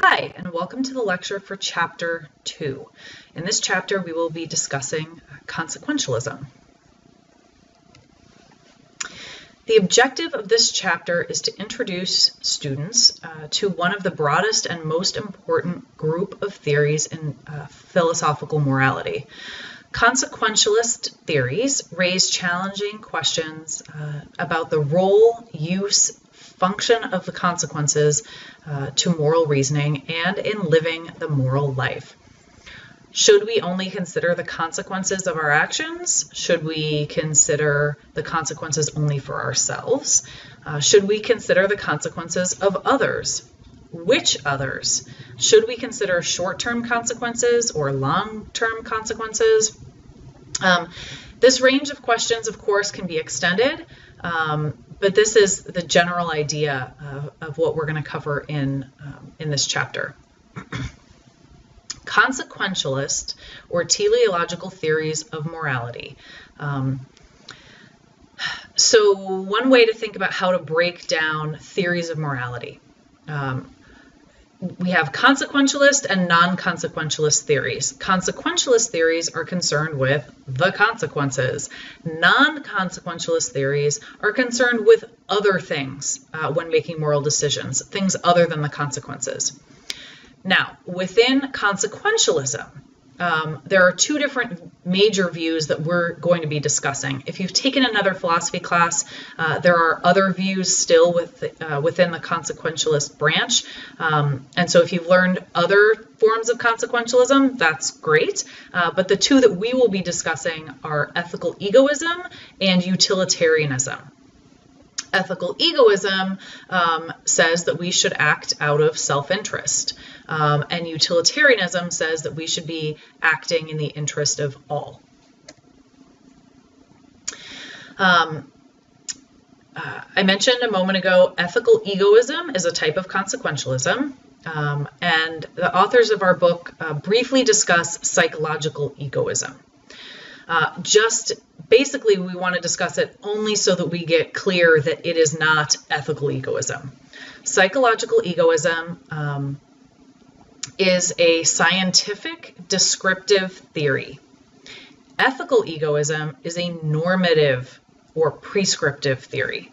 Hi, and welcome to the lecture for Chapter 2. In this chapter, we will be discussing consequentialism. The objective of this chapter is to introduce students to one of the broadest and most important group of theories in philosophical morality. Consequentialist theories raise challenging questions about the role, use, function of the consequences to moral reasoning and in living the moral life. Should we only consider the consequences of our actions? Should we consider the consequences only for ourselves? Should we consider the consequences of others? Which others? Should we consider short-term consequences or long-term consequences? This range of questions, of course, can be extended, but this is the general idea of what we're going to cover in this chapter. Consequentialist or teleological theories of morality. So one way to think about how to break down theories of morality. We have consequentialist and non-consequentialist theories. Consequentialist theories are concerned with the consequences. Non-consequentialist theories are concerned with other things when making moral decisions, things other than the consequences. Now, within consequentialism, there are two different major views that we're going to be discussing. If you've taken another philosophy class, there are other views still within the consequentialist branch. And so if you've learned other forms of consequentialism, that's great. But the two that we will be discussing are ethical egoism and utilitarianism. Ethical egoism says that we should act out of self-interest, and utilitarianism says that we should be acting in the interest of all. I mentioned a moment ago, ethical egoism is a type of consequentialism, and the authors of our book briefly discuss psychological egoism. Basically, we want to discuss it only so that we get clear that it is not ethical egoism. Psychological egoism is a scientific descriptive theory. Ethical egoism is a normative or prescriptive theory.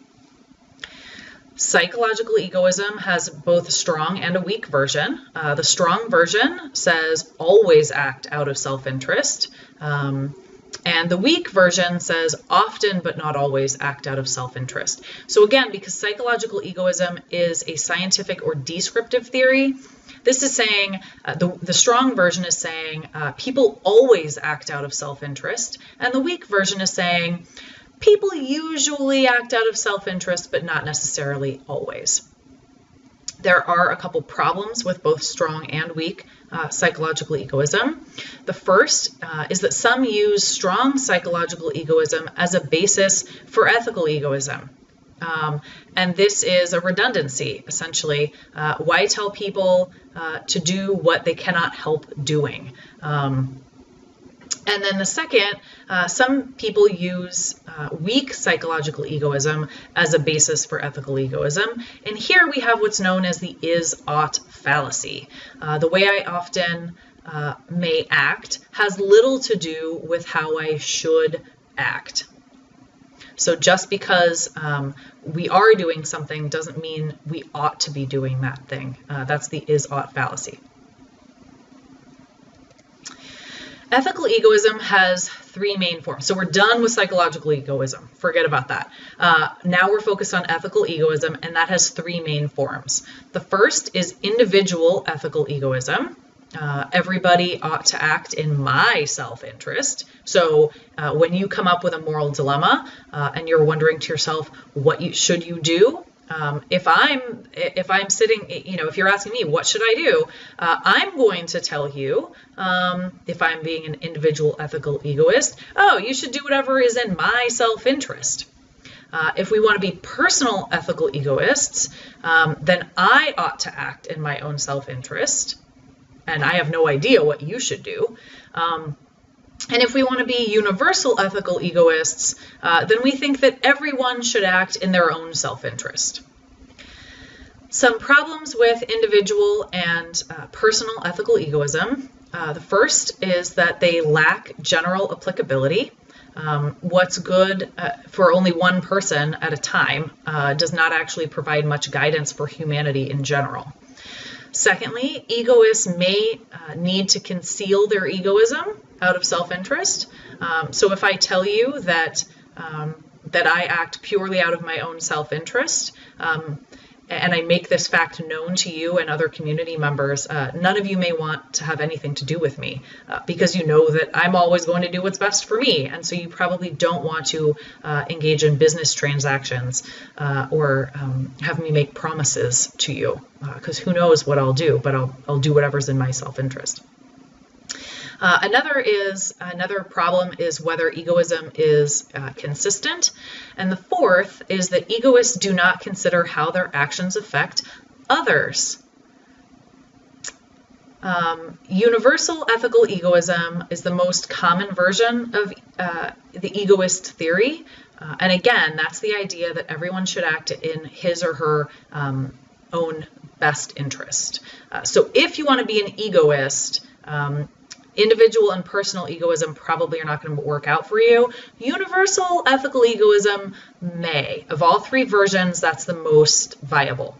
Psychological egoism has both a strong and a weak version. The strong version says always act out of self-interest. And the weak version says often but not always act out of self-interest. So again, because psychological egoism is a scientific or descriptive theory, this is saying, the strong version is saying people always act out of self-interest, and the weak version is saying people usually act out of self-interest but not necessarily always. There are a couple problems with both strong and weak psychological egoism. The first is that some use strong psychological egoism as a basis for ethical egoism. And this is a redundancy, essentially. Why tell people to do what they cannot help doing? And then the second, some people use weak psychological egoism as a basis for ethical egoism. And here we have what's known as the is-ought fallacy. The way I often may act has little to do with how I should act. So just because we are doing something doesn't mean we ought to be doing that thing. That's the is-ought fallacy. Ethical egoism has three main forms. So we're done with psychological egoism. Forget about that. Now we're focused on ethical egoism, and that has three main forms. The first is individual ethical egoism. Everybody ought to act in my self-interest. So when you come up with a moral dilemma and you're wondering to yourself, what should you do? If I'm sitting, if you're asking me, what should I do? I'm going to tell you, if I'm being an individual ethical egoist, oh, you should do whatever is in my self-interest. If we want to be personal ethical egoists, then I ought to act in my own self-interest, and I have no idea what you should do. And if we want to be universal ethical egoists, then we think that everyone should act in their own self-interest. Some problems with individual and personal ethical egoism. The first is that they lack general applicability. What's good for only one person at a time does not actually provide much guidance for humanity in general. Secondly, egoists may need to conceal their egoism out of self-interest. So if I tell you that I act purely out of my own self-interest, and I make this fact known to you and other community members, none of you may want to have anything to do with me because you know that I'm always going to do what's best for me. And so you probably don't want to engage in business transactions or have me make promises to you because who knows what I'll do, but I'll do whatever's in my self-interest. Another problem is whether egoism is consistent. And the fourth is that egoists do not consider how their actions affect others. Universal ethical egoism is the most common version of the egoist theory. And again, that's the idea that everyone should act in his or her own best interest. So if you want to be an egoist, individual and personal egoism probably are not going to work out for you. Universal ethical egoism may. Of all three versions, that's the most viable.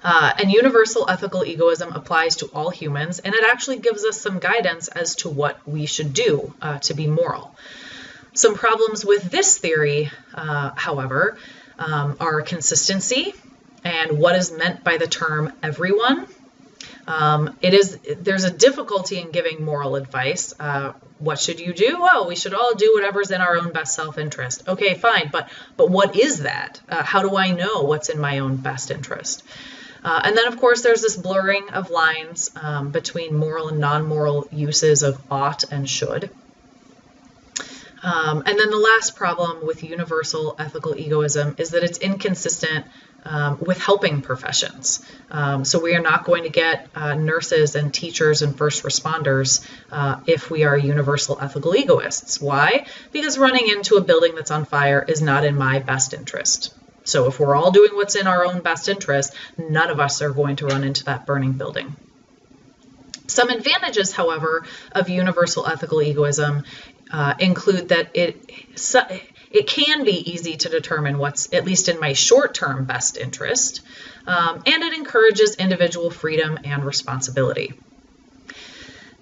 And universal ethical egoism applies to all humans, and it actually gives us some guidance as to what we should do to be moral. Some problems with this theory, however, are consistency and what is meant by the term everyone. There's a difficulty in giving moral advice. What should you do? Well, we should all do whatever's in our own best self-interest. Okay, fine, but what is that? How do I know what's in my own best interest? And then, of course, there's this blurring of lines between moral and non-moral uses of ought and should. And then the last problem with universal ethical egoism is that it's inconsistent with helping professions. So we are not going to get nurses and teachers and first responders if we are universal ethical egoists. Why? Because running into a building that's on fire is not in my best interest. So if we're all doing what's in our own best interest, none of us are going to run into that burning building. Some advantages, however, of universal ethical egoism include that it can be easy to determine what's, at least in my short-term best interest, and it encourages individual freedom and responsibility.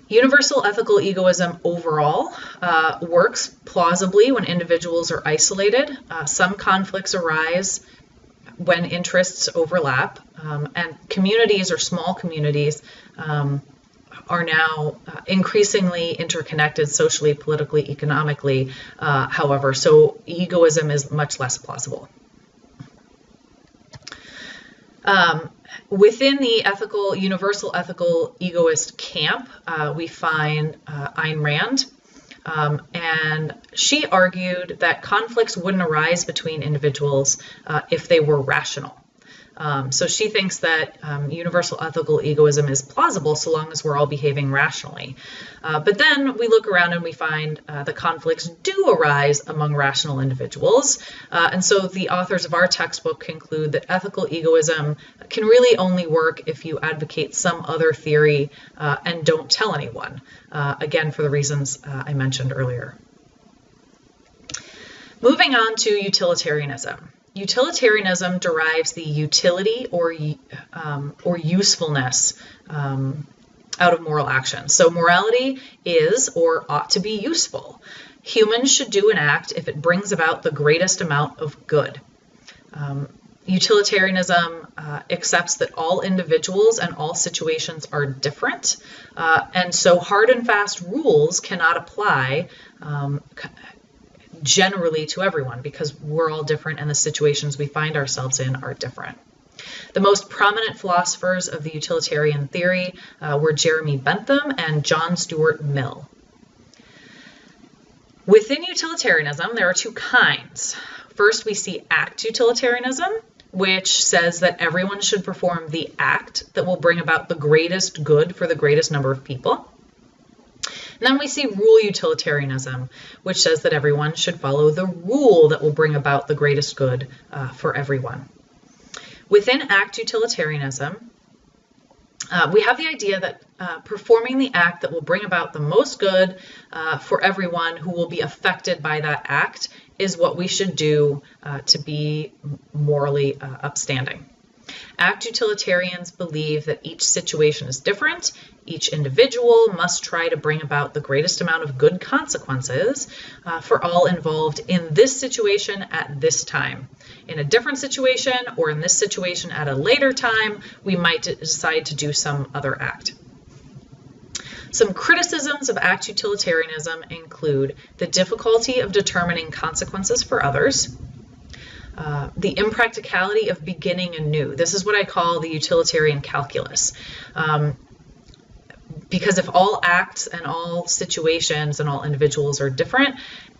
Universal ethical egoism overall works plausibly when individuals are isolated. Some conflicts arise when interests overlap, and communities or small communities are now increasingly interconnected socially, politically, economically, however, so egoism is much less plausible. Within the universal ethical egoist camp, we find Ayn Rand, and she argued that conflicts wouldn't arise between individuals if they were rational. So she thinks that universal ethical egoism is plausible so long as we're all behaving rationally. But then we look around and we find the conflicts do arise among rational individuals. And so the authors of our textbook conclude that ethical egoism can really only work if you advocate some other theory and don't tell anyone, again, for the reasons I mentioned earlier. Moving on to utilitarianism. Utilitarianism derives the utility or usefulness out of moral action. So morality is or ought to be useful. Humans should do an act if it brings about the greatest amount of good. Utilitarianism accepts that all individuals and all situations are different, and so hard and fast rules cannot apply generally to everyone because we're all different and the situations we find ourselves in are different. The most prominent philosophers of the utilitarian theory were Jeremy Bentham and John Stuart Mill. Within utilitarianism, there are two kinds. First, we see act utilitarianism, which says that everyone should perform the act that will bring about the greatest good for the greatest number of people. And then we see rule utilitarianism, which says that everyone should follow the rule that will bring about the greatest good for everyone. Within act utilitarianism, we have the idea that performing the act that will bring about the most good for everyone who will be affected by that act is what we should do to be morally upstanding. Act utilitarians believe that each situation is different. Each individual must try to bring about the greatest amount of good consequences for all involved in this situation at this time. In a different situation, or in this situation at a later time, we might decide to do some other act. Some criticisms of act utilitarianism include the difficulty of determining consequences for others, the impracticality of beginning anew. This is what I call the utilitarian calculus. Because if all acts and all situations and all individuals are different,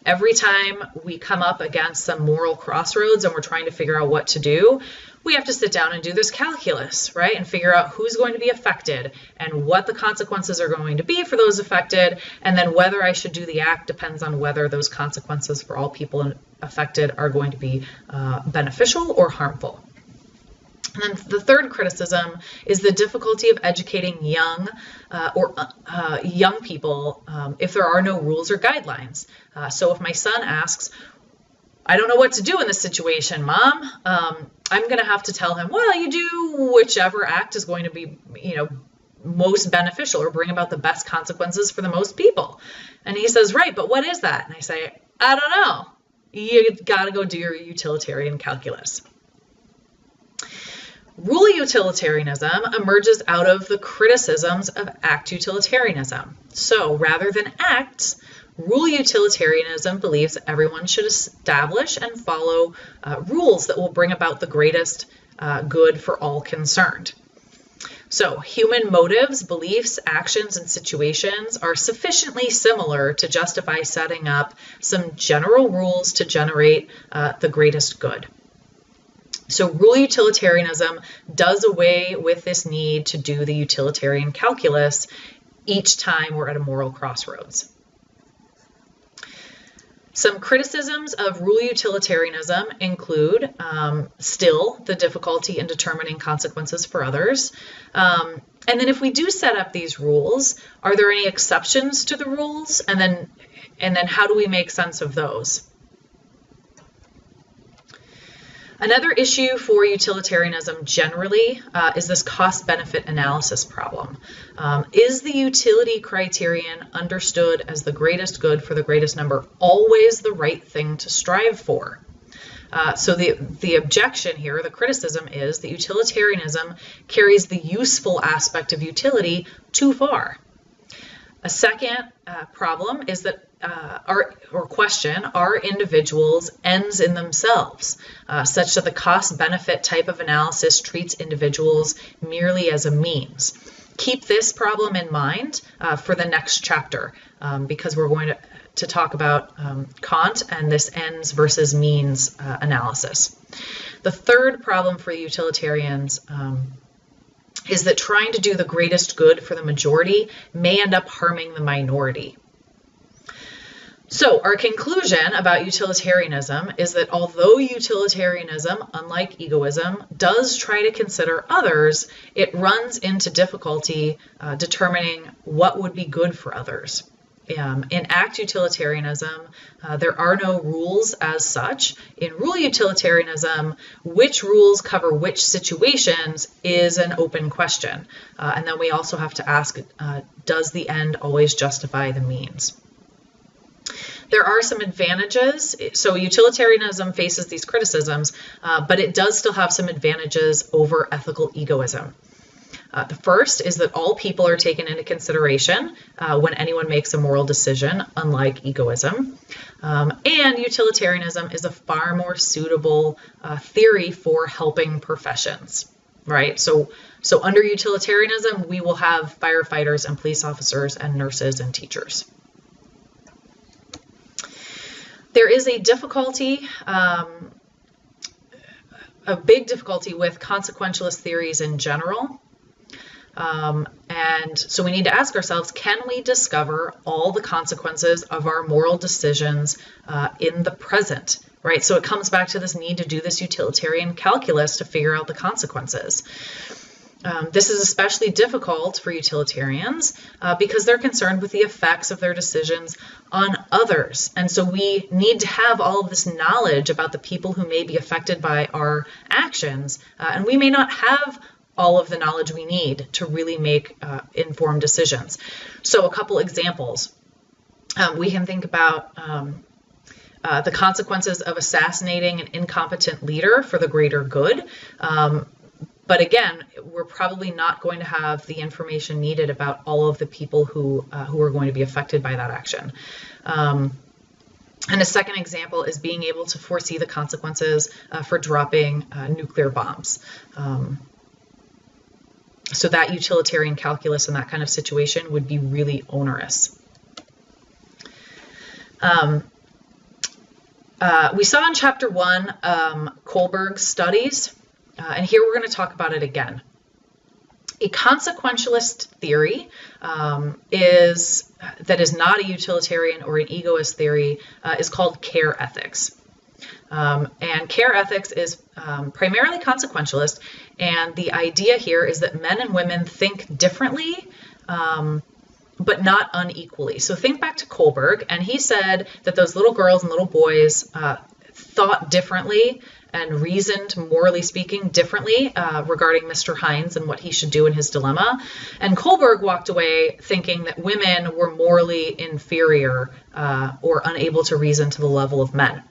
every time we come up against some moral crossroads and we're trying to figure out what to do, we have to sit down and do this calculus, right? And figure out who's going to be affected and what the consequences are going to be for those affected. And then whether I should do the act depends on whether those consequences for all people affected are going to be beneficial or harmful. And then the third criticism is the difficulty of educating young people if there are no rules or guidelines. So if my son asks, I don't know what to do in this situation, Mom, I'm going to have to tell him, well, you do whichever act is going to be, most beneficial or bring about the best consequences for the most people. And he says, right, but what is that? And I say, I don't know. You got to go do your utilitarian calculus. Rule utilitarianism emerges out of the criticisms of act utilitarianism. So rather than acts, rule utilitarianism believes that everyone should establish and follow rules that will bring about the greatest good for all concerned. So human motives, beliefs, actions, and situations are sufficiently similar to justify setting up some general rules to generate the greatest good. So rule utilitarianism does away with this need to do the utilitarian calculus each time we're at a moral crossroads. Some criticisms of rule utilitarianism include still the difficulty in determining consequences for others. And then if we do set up these rules, are there any exceptions to the rules? And then how do we make sense of those? Another issue for utilitarianism generally is this cost-benefit analysis problem. Is the utility criterion understood as the greatest good for the greatest number always the right thing to strive for? So the objection here, the criticism is that utilitarianism carries the useful aspect of utility too far. A second problem is that are individuals ends in themselves, such that the cost-benefit type of analysis treats individuals merely as a means. Keep this problem in mind for the next chapter, because we're going to talk about Kant and this ends versus means analysis. The third problem for utilitarians is that trying to do the greatest good for the majority may end up harming the minority. So our conclusion about utilitarianism is that although utilitarianism, unlike egoism, does try to consider others, it runs into difficulty determining what would be good for others. In act utilitarianism, there are no rules as such. In rule utilitarianism, which rules cover which situations is an open question. And then we also have to ask, does the end always justify the means? There are some advantages. So utilitarianism faces these criticisms, but it does still have some advantages over ethical egoism. The first is that all people are taken into consideration when anyone makes a moral decision, unlike egoism. And utilitarianism is a far more suitable theory for helping professions, right? So under utilitarianism, we will have firefighters and police officers and nurses and teachers. There is a difficulty, a big difficulty with consequentialist theories in general. And so we need to ask ourselves, can we discover all the consequences of our moral decisions in the present? right? So it comes back to this need to do this utilitarian calculus to figure out the consequences. This is especially difficult for utilitarians because they're concerned with the effects of their decisions on others. And so we need to have all of this knowledge about the people who may be affected by our actions. And we may not have all of the knowledge we need to really make informed decisions. So a couple examples. We can think about the consequences of assassinating an incompetent leader for the greater good. But again, we're probably not going to have the information needed about all of the people who are going to be affected by that action. And a second example is being able to foresee the consequences for dropping nuclear bombs. So that utilitarian calculus in that kind of situation would be really onerous. We saw in chapter 1 Kohlberg's studies. And here we're going to talk about it again. A consequentialist theory that is not a utilitarian or an egoist theory is called care ethics. And care ethics is primarily consequentialist, and the idea here is that men and women think differently, but not unequally. So think back to Kohlberg, and he said that those little girls and little boys thought differently and reasoned, morally speaking, differently regarding Mr. Hines and what he should do in his dilemma. And Kohlberg walked away thinking that women were morally inferior or unable to reason to the level of men.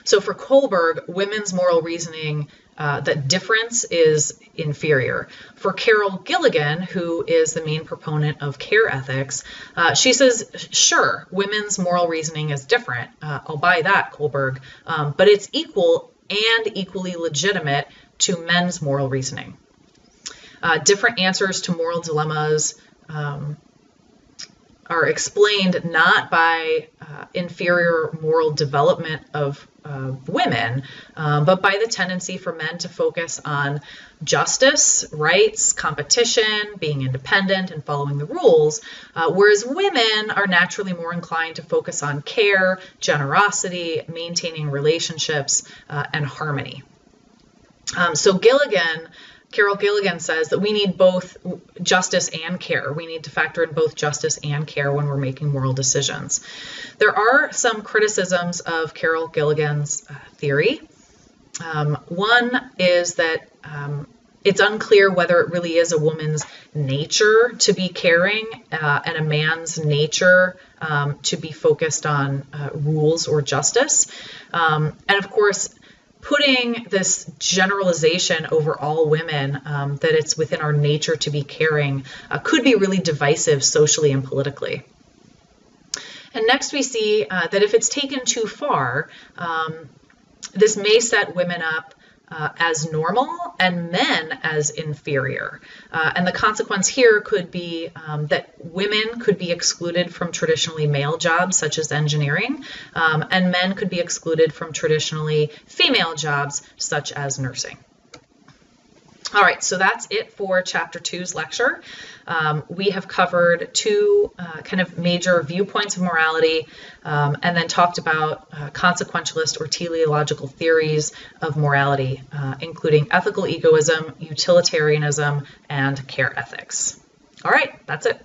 So for Kohlberg, women's moral reasoning, that difference is inferior. For Carol Gilligan, who is the main proponent of care ethics, she says, sure, women's moral reasoning is different. I'll buy that, Kohlberg, but it's equal and equally legitimate to men's moral reasoning. Different answers to moral dilemmas are explained not by inferior moral development of women, but by the tendency for men to focus on justice, rights, competition, being independent, and following the rules, whereas women are naturally more inclined to focus on care, generosity, maintaining relationships, and harmony. So Carol Gilligan says that we need both justice and care. We need to factor in both justice and care when we're making moral decisions. There are some criticisms of Carol Gilligan's theory. One is that it's unclear whether it really is a woman's nature to be caring and a man's nature to be focused on rules or justice. And of course, putting this generalization over all women, that it's within our nature to be caring, could be really divisive socially and politically. And next we see that if it's taken too far, this may set women up as normal and men as inferior. And the consequence here could be that women could be excluded from traditionally male jobs such as engineering, and men could be excluded from traditionally female jobs such as nursing. All right, so that's it for Chapter 2's lecture. We have covered two kind of major viewpoints of morality, and then talked about consequentialist or teleological theories of morality, including ethical egoism, utilitarianism, and care ethics. All right, that's it.